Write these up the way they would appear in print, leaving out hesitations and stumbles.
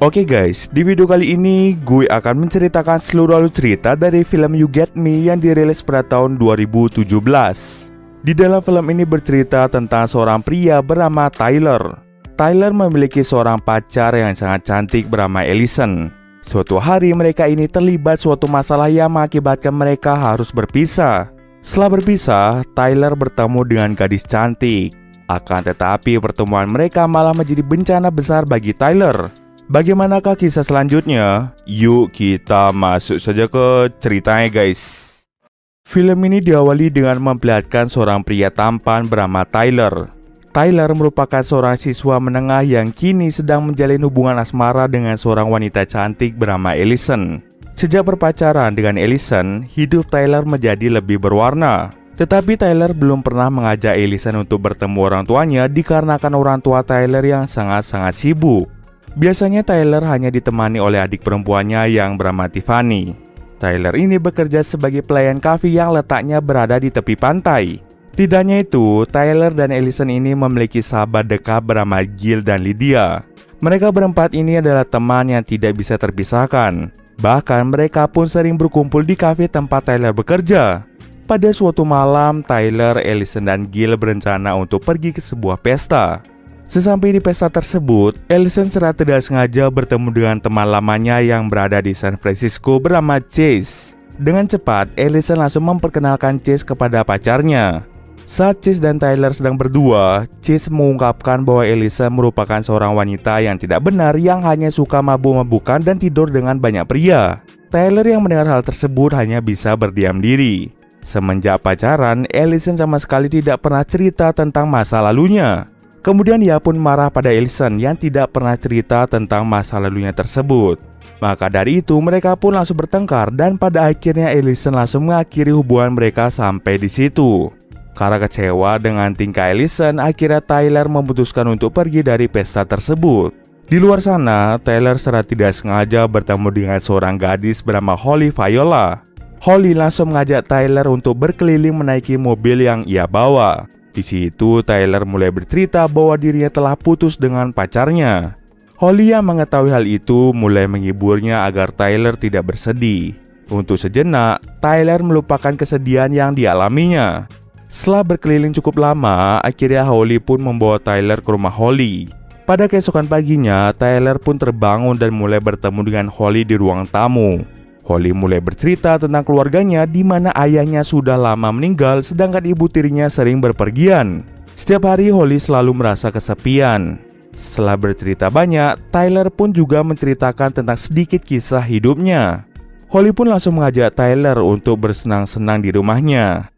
Oke guys, di video kali ini gue akan menceritakan seluruh alur cerita dari film You Get Me yang dirilis pada tahun 2017. Di dalam film ini bercerita tentang seorang pria bernama Tyler. Tyler memiliki seorang pacar yang sangat cantik bernama Allison. Suatu hari mereka ini terlibat suatu masalah yang mengakibatkan mereka harus berpisah. Setelah berpisah, Tyler bertemu dengan gadis cantik. Akan tetapi pertemuan mereka malah menjadi bencana besar bagi Tyler. Bagaimanakah kisah selanjutnya? Yuk kita masuk saja ke ceritanya guys. Film ini diawali dengan memperlihatkan seorang pria tampan bernama Tyler. Tyler merupakan seorang siswa menengah yang kini sedang menjalin hubungan asmara dengan seorang wanita cantik bernama Allison. Sejak berpacaran dengan Allison, hidup Tyler menjadi lebih berwarna. Tetapi Tyler belum pernah mengajak Allison untuk bertemu orang tuanya dikarenakan orang tua Tyler yang sangat-sangat sibuk. Biasanya Tyler hanya ditemani oleh adik perempuannya yang bernama Tiffany. Tyler ini bekerja sebagai pelayan kafe yang letaknya berada di tepi pantai. Tidak hanya itu, Tyler dan Allison ini memiliki sahabat dekat bernama Gil dan Lydia. Mereka berempat ini adalah teman yang tidak bisa terpisahkan. Bahkan mereka pun sering berkumpul di kafe tempat Tyler bekerja. Pada suatu malam, Tyler, Allison, dan Gil berencana untuk pergi ke sebuah pesta. Sesampai di pesta tersebut, Allison secara tidak sengaja bertemu dengan teman lamanya yang berada di San Francisco bernama Chase. Dengan cepat, Allison langsung memperkenalkan Chase kepada pacarnya. Saat Chase dan Tyler sedang berdua, Chase mengungkapkan bahwa Allison merupakan seorang wanita yang tidak benar yang hanya suka mabuk-mabukan dan tidur dengan banyak pria. Tyler yang mendengar hal tersebut hanya bisa berdiam diri. Semenjak pacaran, Allison sama sekali tidak pernah cerita tentang masa lalunya. Kemudian ia pun marah pada Allison yang tidak pernah cerita tentang masa lalunya tersebut. Maka dari itu mereka pun langsung bertengkar dan pada akhirnya Allison langsung mengakhiri hubungan mereka sampai di situ. Karena kecewa dengan tingkah Allison, akhirnya Tyler memutuskan untuk pergi dari pesta tersebut. Di luar sana, Tyler secara tidak sengaja bertemu dengan seorang gadis bernama Holly Viola. Holly langsung mengajak Tyler untuk berkeliling menaiki mobil yang ia bawa. Di situ Tyler mulai bercerita bahwa dirinya telah putus dengan pacarnya. Holly yang mengetahui hal itu mulai menghiburnya agar Tyler tidak bersedih. Untuk sejenak, Tyler melupakan kesedihan yang dialaminya. Setelah berkeliling cukup lama, akhirnya Holly pun membawa Tyler ke rumah Holly. Pada keesokan paginya, Tyler pun terbangun dan mulai bertemu dengan Holly di ruang tamu. Holly mulai bercerita tentang keluarganya di mana ayahnya sudah lama meninggal sedangkan ibu tirinya sering berpergian. Setiap hari Holly selalu merasa kesepian. Setelah bercerita banyak, Tyler pun juga menceritakan tentang sedikit kisah hidupnya. Holly pun langsung mengajak Tyler untuk bersenang-senang di rumahnya.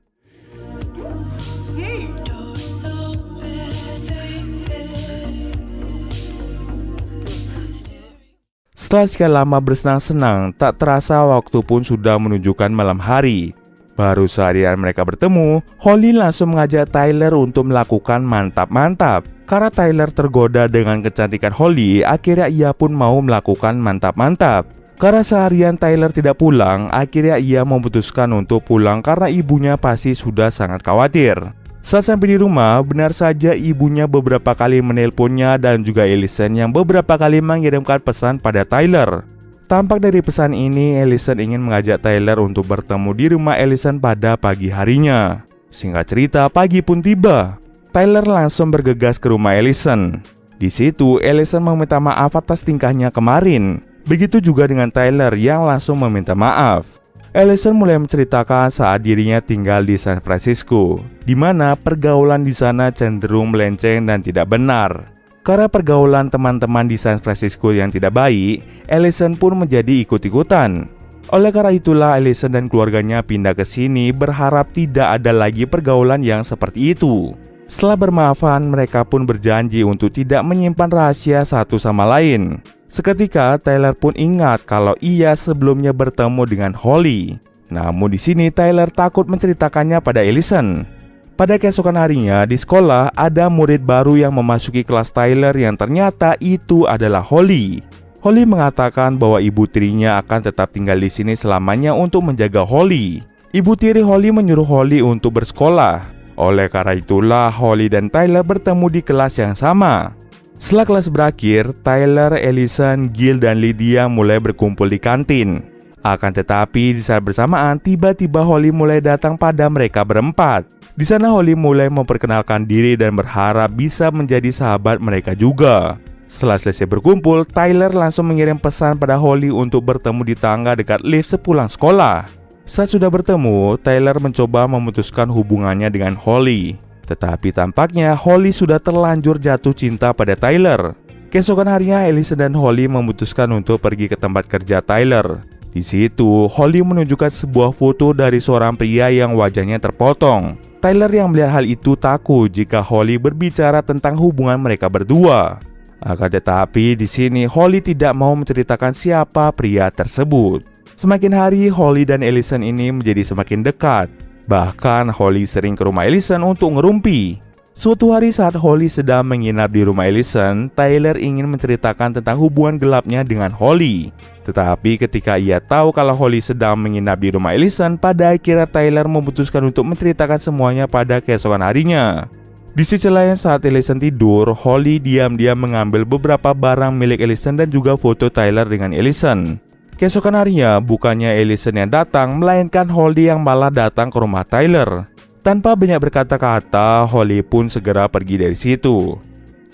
Setelah sekian lama bersenang-senang, tak terasa waktu pun sudah menunjukkan malam hari. Baru seharian mereka bertemu, Holly langsung mengajak Tyler untuk melakukan mantap-mantap. Karena Tyler tergoda dengan kecantikan Holly, akhirnya ia pun mau melakukan mantap-mantap. Karena seharian Tyler tidak pulang, akhirnya ia memutuskan untuk pulang karena ibunya pasti sudah sangat khawatir. Saat sampai di rumah, benar saja ibunya beberapa kali menelponnya dan juga Allison yang beberapa kali mengirimkan pesan pada Tyler. Tampak dari pesan ini, Allison ingin mengajak Tyler untuk bertemu di rumah Allison pada pagi harinya. Singkat cerita, pagi pun tiba. Tyler langsung bergegas ke rumah Allison. Di situ, Allison meminta maaf atas tingkahnya kemarin. Begitu juga dengan Tyler yang langsung meminta maaf. Allison mulai menceritakan saat dirinya tinggal di San Francisco, di mana pergaulan di sana cenderung melenceng dan tidak benar. Karena pergaulan teman-teman di San Francisco yang tidak baik, Allison pun menjadi ikut-ikutan. Oleh karena itulah Allison dan keluarganya pindah ke sini berharap tidak ada lagi pergaulan yang seperti itu. Setelah bermaafan, mereka pun berjanji untuk tidak menyimpan rahasia satu sama lain. Seketika Tyler pun ingat kalau ia sebelumnya bertemu dengan Holly. Namun di sini Tyler takut menceritakannya pada Allison. Pada keesokan harinya di sekolah ada murid baru yang memasuki kelas Tyler yang ternyata itu adalah Holly. Holly mengatakan bahwa ibu tirinya akan tetap tinggal di sini selamanya untuk menjaga Holly. Ibu tiri Holly menyuruh Holly untuk bersekolah. Oleh karena itulah Holly dan Tyler bertemu di kelas yang sama. Setelah kelas berakhir, Tyler, Allison, Gil, dan Lydia mulai berkumpul di kantin. Akan tetapi di saat bersamaan, tiba-tiba Holly mulai datang pada mereka berempat. Di sana Holly mulai memperkenalkan diri dan berharap bisa menjadi sahabat mereka juga. Setelah selesai berkumpul, Tyler langsung mengirim pesan pada Holly untuk bertemu di tangga dekat lift sepulang sekolah. Saat sudah bertemu, Tyler mencoba memutuskan hubungannya dengan Holly. Tetapi tampaknya Holly sudah terlanjur jatuh cinta pada Tyler. Keesokan harinya, Allison dan Holly memutuskan untuk pergi ke tempat kerja Tyler. Di situ, Holly menunjukkan sebuah foto dari seorang pria yang wajahnya terpotong. Tyler yang melihat hal itu takut jika Holly berbicara tentang hubungan mereka berdua. Akan tetapi di sini Holly tidak mau menceritakan siapa pria tersebut. Semakin hari, Holly dan Allison ini menjadi semakin dekat. Bahkan Holly sering ke rumah Allison untuk ngerumpi. Suatu hari saat Holly sedang menginap di rumah Allison, Tyler ingin menceritakan tentang hubungan gelapnya dengan Holly. Tetapi ketika ia tahu kalau Holly sedang menginap di rumah Allison, pada akhirnya Tyler memutuskan untuk menceritakan semuanya pada keesokan harinya. Di sisi lain, saat Allison tidur, Holly diam-diam mengambil beberapa barang milik Allison dan juga foto Tyler dengan Allison. Keesokan harinya, bukannya Allison yang datang, melainkan Holly yang malah datang ke rumah Tyler. Tanpa banyak berkata-kata, Holly pun segera pergi dari situ.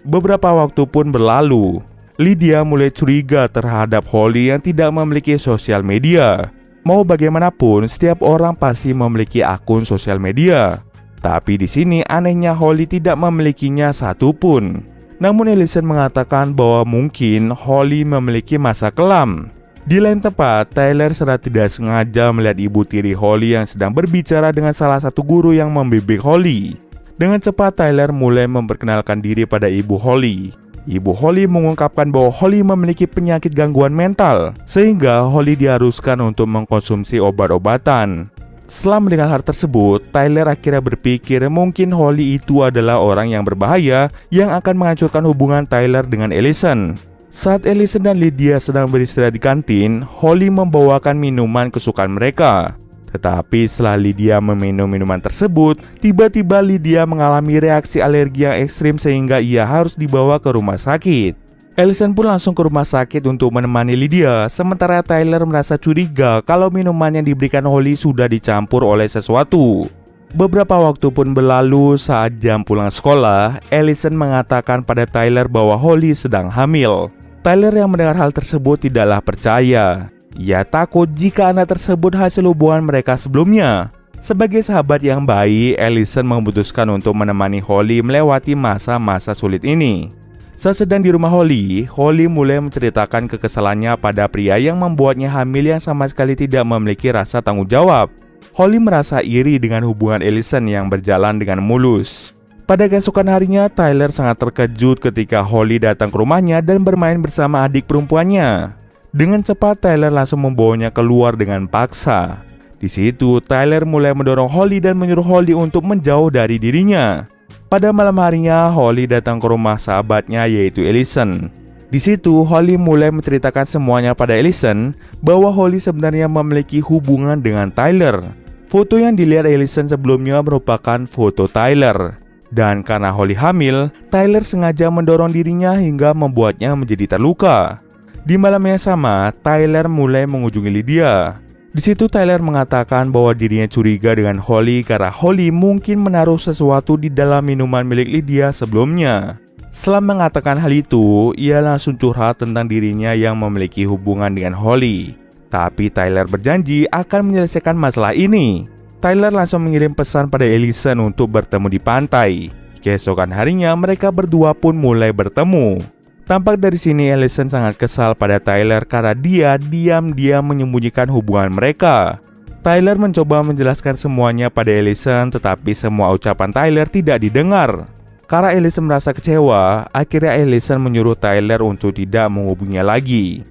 Beberapa waktu pun berlalu. Lydia mulai curiga terhadap Holly yang tidak memiliki sosial media. Mau bagaimanapun, setiap orang pasti memiliki akun sosial media. Tapi di sini anehnya Holly tidak memilikinya satupun. Namun Allison mengatakan bahwa mungkin Holly memiliki masa kelam. Di lain tempat, Tyler secara tidak sengaja melihat ibu tiri Holly yang sedang berbicara dengan salah satu guru yang membimbing Holly. Dengan cepat, Tyler mulai memperkenalkan diri pada ibu Holly. Ibu Holly mengungkapkan bahwa Holly memiliki penyakit gangguan mental, sehingga Holly diharuskan untuk mengkonsumsi obat-obatan. Setelah mendengar hal tersebut, Tyler akhirnya berpikir mungkin Holly itu adalah orang yang berbahaya yang akan menghancurkan hubungan Tyler dengan Allison. Saat Allison dan Lydia sedang beristirahat di kantin, Holly membawakan minuman kesukaan mereka. Tetapi setelah Lydia meminum minuman tersebut, tiba-tiba Lydia mengalami reaksi alergi yang ekstrim sehingga ia harus dibawa ke rumah sakit. Allison pun langsung ke rumah sakit untuk menemani Lydia, sementara Tyler merasa curiga kalau minuman yang diberikan Holly sudah dicampur oleh sesuatu. Beberapa waktu pun berlalu. Saat jam pulang sekolah, Allison mengatakan pada Tyler bahwa Holly sedang hamil. Tyler yang mendengar hal tersebut tidaklah percaya. Ia takut jika anak tersebut hasil hubungan mereka sebelumnya. Sebagai sahabat yang baik, Allison memutuskan untuk menemani Holly melewati masa-masa sulit ini. Saat sedang di rumah Holly, Holly mulai menceritakan kekesalannya pada pria yang membuatnya hamil yang sama sekali tidak memiliki rasa tanggung jawab. Holly merasa iri dengan hubungan Allison yang berjalan dengan mulus. Pada keesokan harinya, Tyler sangat terkejut ketika Holly datang ke rumahnya dan bermain bersama adik perempuannya. Dengan cepat, Tyler langsung membawanya keluar dengan paksa. Di situ, Tyler mulai mendorong Holly dan menyuruh Holly untuk menjauh dari dirinya. Pada malam harinya, Holly datang ke rumah sahabatnya yaitu Allison. Di situ, Holly mulai menceritakan semuanya pada Allison bahwa Holly sebenarnya memiliki hubungan dengan Tyler. Foto yang dilihat Allison sebelumnya merupakan foto Tyler. Dan karena Holly hamil, Tyler sengaja mendorong dirinya hingga membuatnya menjadi terluka. Di malam yang sama, Tyler mulai mengunjungi Lydia. Di situ Tyler mengatakan bahwa dirinya curiga dengan Holly karena Holly mungkin menaruh sesuatu di dalam minuman milik Lydia sebelumnya. Setelah mengatakan hal itu, ia langsung curhat tentang dirinya yang memiliki hubungan dengan Holly. Tapi Tyler berjanji akan menyelesaikan masalah ini. Tyler langsung mengirim pesan pada Allison untuk bertemu di pantai. Keesokan harinya mereka berdua pun mulai bertemu. Tampak dari sini Allison sangat kesal pada Tyler karena dia diam-diam menyembunyikan hubungan mereka. Tyler mencoba menjelaskan semuanya pada Allison, tetapi semua ucapan Tyler tidak didengar. Karena Allison merasa kecewa, akhirnya Allison menyuruh Tyler untuk tidak menghubunginya lagi.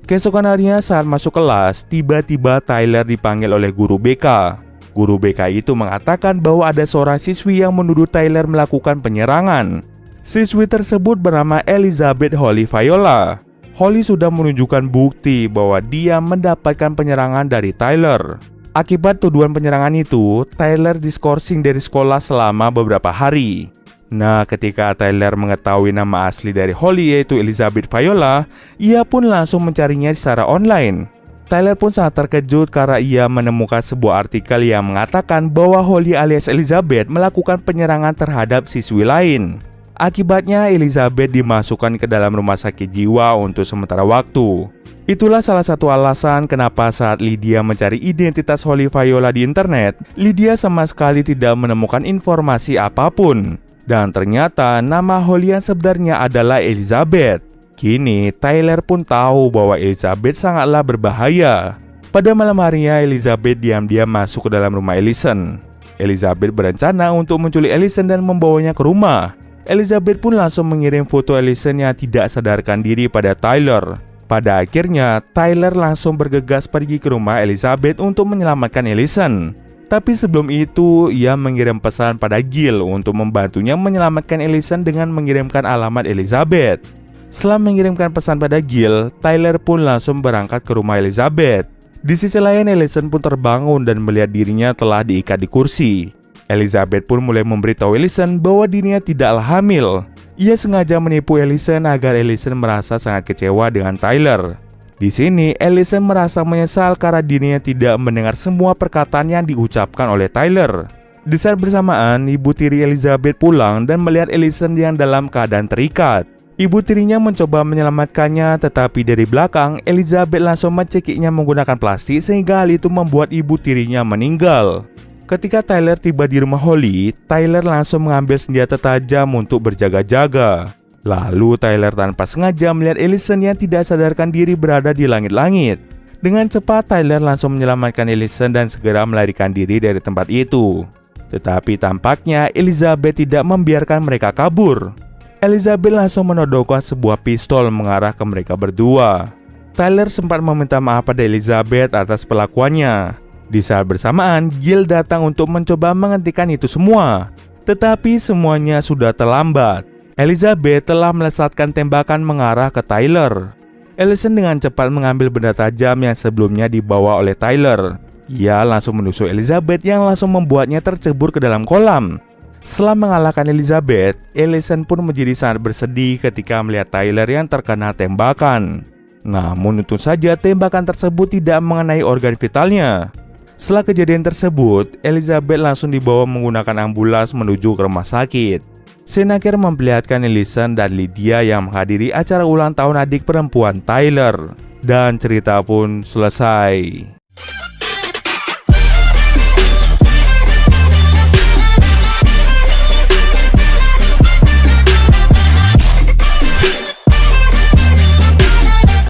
Keesokan harinya saat masuk kelas, tiba-tiba Tyler dipanggil oleh guru BK. Guru BK itu mengatakan bahwa ada seorang siswi yang menuduh Tyler melakukan penyerangan. Siswi tersebut bernama Elizabeth Holly Viola. Holly sudah menunjukkan bukti bahwa dia mendapatkan penyerangan dari Tyler. Akibat tuduhan penyerangan itu, Tyler diskorsing dari sekolah selama beberapa hari. Nah, ketika Tyler mengetahui nama asli dari Holly yaitu Elizabeth Viola, ia pun langsung mencarinya secara online. Tyler pun sangat terkejut karena ia menemukan sebuah artikel yang mengatakan bahwa Holly alias Elizabeth melakukan penyerangan terhadap siswi lain. Akibatnya Elizabeth dimasukkan ke dalam rumah sakit jiwa untuk sementara waktu. Itulah salah satu alasan kenapa saat Lydia mencari identitas Holly Viola di internet, Lydia sama sekali tidak menemukan informasi apapun. Dan ternyata nama Holly yang sebenarnya adalah Elizabeth. Kini Tyler pun tahu bahwa Elizabeth sangatlah berbahaya. Pada malam harinya Elizabeth diam-diam masuk ke dalam rumah Ellison. Elizabeth berencana untuk menculik Ellison dan membawanya ke rumah. Elizabeth pun langsung mengirim foto Ellison yang tidak sadarkan diri pada Tyler. Pada akhirnya Tyler langsung bergegas pergi ke rumah Elizabeth untuk menyelamatkan Ellison. Tapi sebelum itu, ia mengirim pesan pada Gil untuk membantunya menyelamatkan Ellison dengan mengirimkan alamat Elizabeth. Setelah mengirimkan pesan pada Gil, Tyler pun langsung berangkat ke rumah Elizabeth. Di sisi lain, Ellison pun terbangun dan melihat dirinya telah diikat di kursi. Elizabeth pun mulai memberitahu Ellison bahwa dirinya tidaklah hamil. Ia sengaja menipu Ellison agar Ellison merasa sangat kecewa dengan Tyler. Di sini, Ellison merasa menyesal karena dirinya tidak mendengar semua perkataan yang diucapkan oleh Tyler. Di saat bersamaan, ibu tiri Elizabeth pulang dan melihat Ellison yang dalam keadaan terikat. Ibu tirinya mencoba menyelamatkannya, tetapi dari belakang, Elizabeth langsung mencekiknya menggunakan plastik sehingga hal itu membuat ibu tirinya meninggal. Ketika Tyler tiba di rumah Holly, Tyler langsung mengambil senjata tajam untuk berjaga-jaga. Lalu Tyler tanpa sengaja melihat Ellison yang tidak sadarkan diri berada di langit-langit. Dengan cepat Tyler langsung menyelamatkan Ellison dan segera melarikan diri dari tempat itu. Tetapi tampaknya Elizabeth tidak membiarkan mereka kabur. Elizabeth langsung menodongkan sebuah pistol mengarah ke mereka berdua. Tyler sempat meminta maaf pada Elizabeth atas perlakuannya. Di saat bersamaan, Gil datang untuk mencoba menghentikan itu semua. Tetapi semuanya sudah terlambat. Elizabeth telah melesatkan tembakan mengarah ke Tyler. Ellison dengan cepat mengambil benda tajam yang sebelumnya dibawa oleh Tyler. Ia langsung menusuk Elizabeth yang langsung membuatnya tercebur ke dalam kolam. Setelah mengalahkan Elizabeth, Ellison pun menjadi sangat bersedih ketika melihat Tyler yang terkena tembakan. Namun untung saja tembakan tersebut tidak mengenai organ vitalnya. Setelah kejadian tersebut, Elizabeth langsung dibawa menggunakan ambulans menuju ke rumah sakit. Scene akhir memperlihatkan Ellison dan Lydia yang menghadiri acara ulang tahun adik perempuan Tyler. Dan cerita pun selesai.